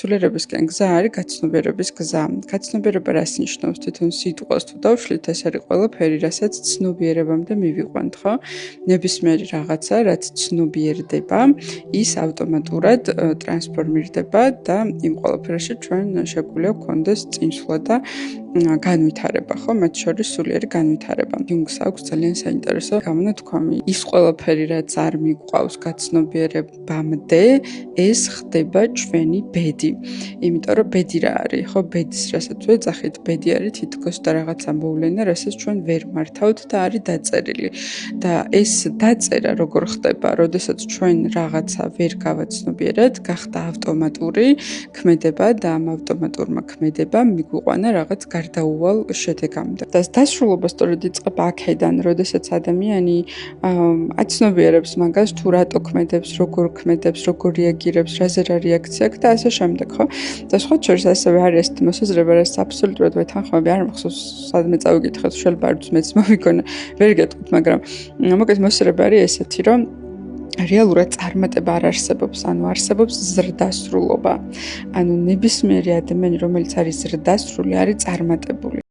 სულიერებისკენ გზა არის გაცნობიერების გზა. გაცნობიერება რას ნიშნავს? თვითონ სიტყვას თუ დავშლით, ეს არის ყველაფერი, რასაც ცნობიერებამდე მივიყვანთ, ხო? ნებისმიერი რაღაცა, რაც ცნობიერდება, ის ავტომატურად ტრანსფორმირდება და იმ ყველაფერში ჩვენ შეგვიძლია გვქონდეს წინსვლა და განვითარება, ხო? მათ შორის სულიერი განვითარება. იუნგს აქვს ძალიან საინტერესო გამონათქვამი. ის ყველაფერი, რაც არ მიგვყავს გაცნობიერებამდე, ეს ხდება ჩვენი ბედი. იმიტომ რომ ბედი რა არის, ხო? ბედის რასაც ვეძახით, ბედი არის თითქოს და რაღაცა მოვლენა, რასაც ჩვენ ვერ მართავთ და არის დაწერილი. და ეს დაწერა როგორ ხდება, როდესაც ჩვენ რაღაცა ვერ გავაცნობიერებთ, გახდა ავტომატური ქმედება და ამ ავტომატურმა ქმედებამ მიგვიყვანა რაღაც გარდაუვალ შედეგამდე. და დასრულობა სწორედ იწყება აქედან, როდესაც ადამიანი აცნობიერებს მაგას, თუ რატო ქმედებს, როგორ ქმედებს, როგორ რეაგირებს, რაზე რა რეაქცია აქვს და ასე შემდეგ, ხო? და სხვა შორის ასევე არის ესეთი მოსაზრება, რაც აბსოლუტურად ვეთანხმები, არ მახსოვს სადმე წავიკითხეთ, შეიძლება არც მეც მომიგონა, ვერ გეტყვით, მაგრამ მოკლედ მოსაზრება არის ესეთი, რომ რეალურად წარმატება არ არსებობს, ანუ არსებობს ზრდასრულობა. ანუ ნებისმიერი ადამიანი, რომელიც არის ზრდასრული, არის წარმატებული.